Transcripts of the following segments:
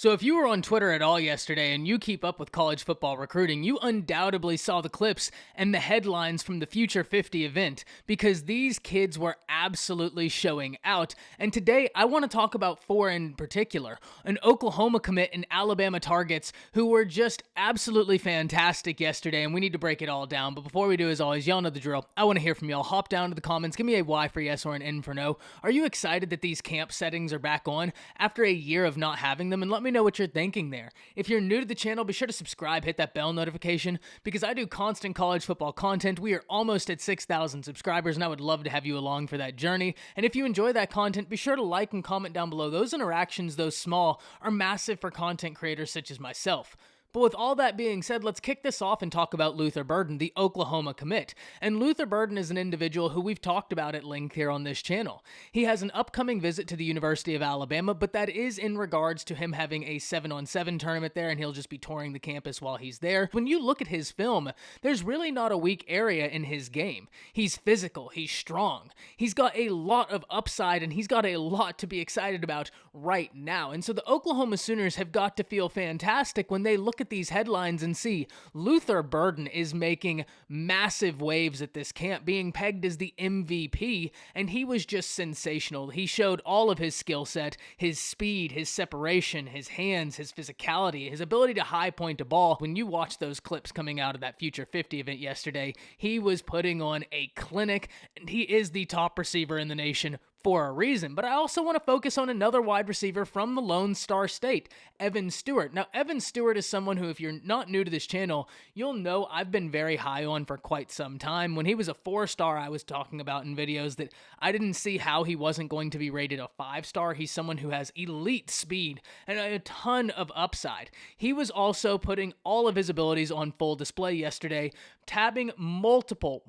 So if you were on Twitter at all yesterday and you keep up with college football recruiting, you undoubtedly saw the clips and the headlines from the Future 50 event because these kids were absolutely showing out. And today I want to talk about four in particular, an Oklahoma commit and Alabama targets who were just absolutely fantastic yesterday, and we need to break it all down. But before we do, as always, y'all know the drill. I want to hear from y'all. Hop down to the comments. Give me a Y for yes or an N for no. Are you excited that these camp settings are back on after a year of not having them? And let me know what you're thinking there. If you're new to the channel, be sure to subscribe, hit that bell notification, because I do constant college football content. We are almost at 6,000 subscribers, and I would love to have you along for that journey. And if you enjoy that content, be sure to like and comment down below. Those interactions, though small, are massive for content creators such as myself. But with all that being said, let's kick this off and talk about Luther Burden, the Oklahoma commit. And Luther Burden is an individual who we've talked about at length here on this channel. He has an upcoming visit to the University of Alabama, but that is in regards to him having a 7-on-7 tournament there, and he'll just be touring the campus while he's there. When you look at his film, there's really not a weak area in his game. He's physical, he's strong, he's got a lot of upside, and he's got a lot to be excited about right now. And so the Oklahoma Sooners have got to feel fantastic when they look at these headlines and see Luther Burden is making massive waves at this camp, being pegged as the MVP, and he was just sensational. He showed all of his skill set, his speed, his separation, his hands, his physicality, his ability to high point a ball. When you watch those clips coming out of that Future 50 event yesterday, he was putting on a clinic, and he is the top receiver in the nation for a reason. But I also want to focus on another wide receiver from the Lone Star State, Evan Stewart. Now, Evan Stewart is someone who, if you're not new to this channel, you'll know I've been very high on for quite some time. When he was a 4-star, I was talking about in videos that I didn't see how he wasn't going to be rated a 5-star. He's someone who has elite speed and a ton of upside. He was also putting all of his abilities on full display yesterday, tabbing multiple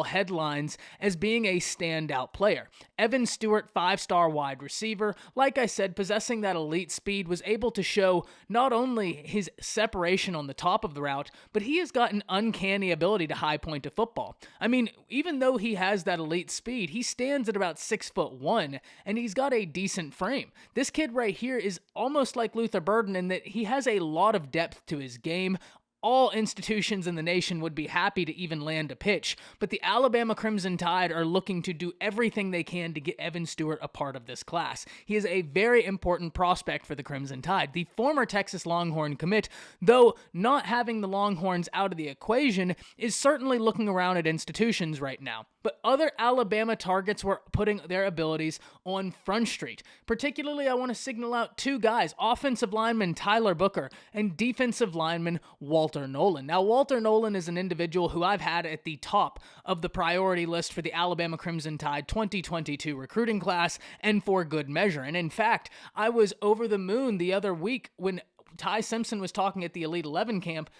headlines as being a standout player. Evan Stewart, 5-star wide receiver, like I said, possessing that elite speed, was able to show not only his separation on the top of the route, but he has got an uncanny ability to high point a football. I mean, even though he has that elite speed, he stands at about 6'1", and he's got a decent frame. This kid right here is almost like Luther Burden in that he has a lot of depth to his game. All institutions in the nation would be happy to even land a pitch, but the Alabama Crimson Tide are looking to do everything they can to get Evan Stewart a part of this class. He is a very important prospect for the Crimson Tide. The former Texas Longhorn commit, though not having the Longhorns out of the equation, is certainly looking around at institutions right now. But other Alabama targets were putting their abilities on Front Street. Particularly, I want to signal out two guys, offensive lineman Tyler Booker and defensive lineman Walter Nolan. Now, Walter Nolan is an individual who I've had at the top of the priority list for the Alabama Crimson Tide 2022 recruiting class, and for good measure. And in fact, I was over the moon the other week when Ty Simpson was talking at the Elite 11 camp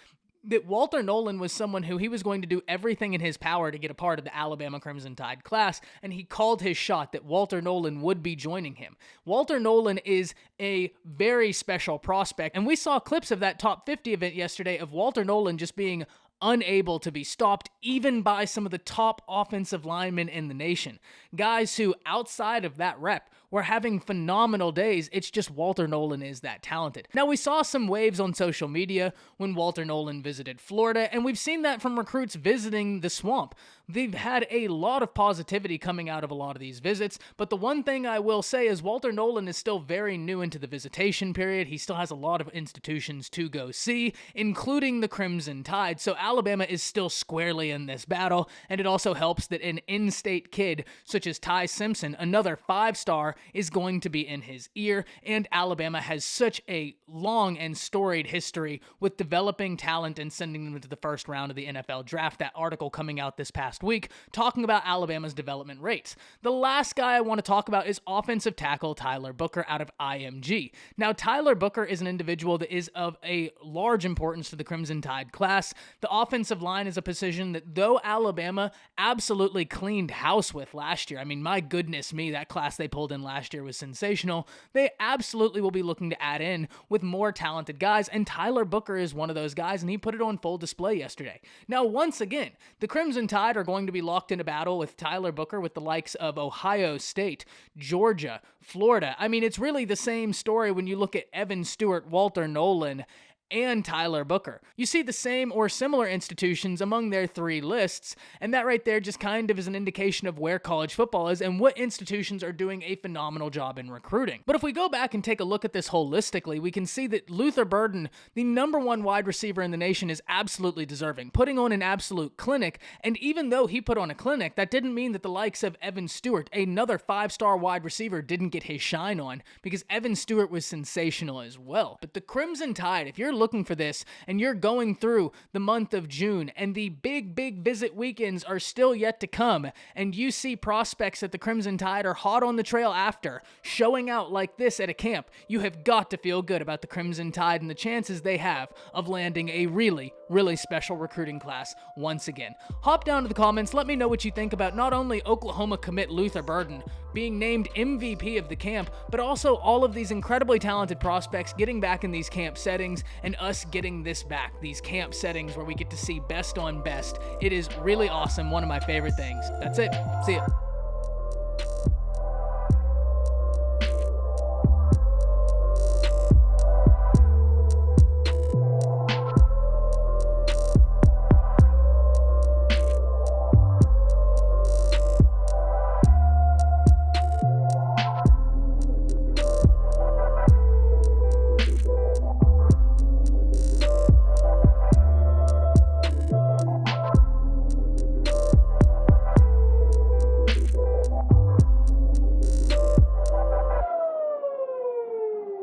that Walter Nolan was someone who he was going to do everything in his power to get a part of the Alabama Crimson Tide class, and he called his shot that Walter Nolan would be joining him. Walter Nolan is a very special prospect, and we saw clips of that Top 50 event yesterday of Walter Nolan just being unable to be stopped even by some of the top offensive linemen in the nation. Guys who, outside of that rep, were having phenomenal days. It's just Walter Nolan is that talented. Now, we saw some waves on social media when Walter Nolan visited Florida, and we've seen that from recruits visiting the swamp. They've had a lot of positivity coming out of a lot of these visits, but the one thing I will say is Walter Nolan is still very new into the visitation period. He still has a lot of institutions to go see, including the Crimson Tide, so Alabama is still squarely in this battle, and it also helps that an in-state kid such as Ty Simpson, another 5-star, is going to be in his ear, and Alabama has such a long and storied history with developing talent and sending them to the first round of the NFL draft. That article coming out this past week talking about Alabama's development rates. The last guy I want to talk about is offensive tackle Tyler Booker out of IMG. Now, Tyler Booker is an individual that is of a large importance to the Crimson Tide class. The offensive line is a position that, though Alabama absolutely cleaned house with last year, I mean, my goodness me, that class they pulled in last last year was sensational, they absolutely will be looking to add in with more talented guys, and Tyler Booker is one of those guys, and he put it on full display yesterday. Now, once again, the Crimson Tide are going to be locked in a battle with Tyler Booker with the likes of Ohio State, Georgia, Florida. I mean, it's really the same story when you look at Evan Stewart, Walter Nolan, and Tyler Booker. You see the same or similar institutions among their three lists, and that right there just kind of is an indication of where college football is and what institutions are doing a phenomenal job in recruiting. But if we go back and take a look at this holistically, we can see that Luther Burden, the #1 wide receiver in the nation, is absolutely deserving, putting on an absolute clinic, and even though he put on a clinic, that didn't mean that the likes of Evan Stewart, another 5-star wide receiver, didn't get his shine on, because Evan Stewart was sensational as well. But the Crimson Tide, if you're looking for this and you're going through the month of June and the big visit weekends are still yet to come, and you see prospects that the Crimson Tide are hot on the trail after showing out like this at a camp, you have got to feel good about the Crimson Tide and the chances they have of landing a really special recruiting class once again. Hop down to the comments, let me know what you think about not only Oklahoma commit Luther Burden being named MVP of the camp, but also all of these incredibly talented prospects getting back in these camp settings and us getting this back, these camp settings where we get to see best on best. It is really awesome, one of my favorite things. That's it. See ya.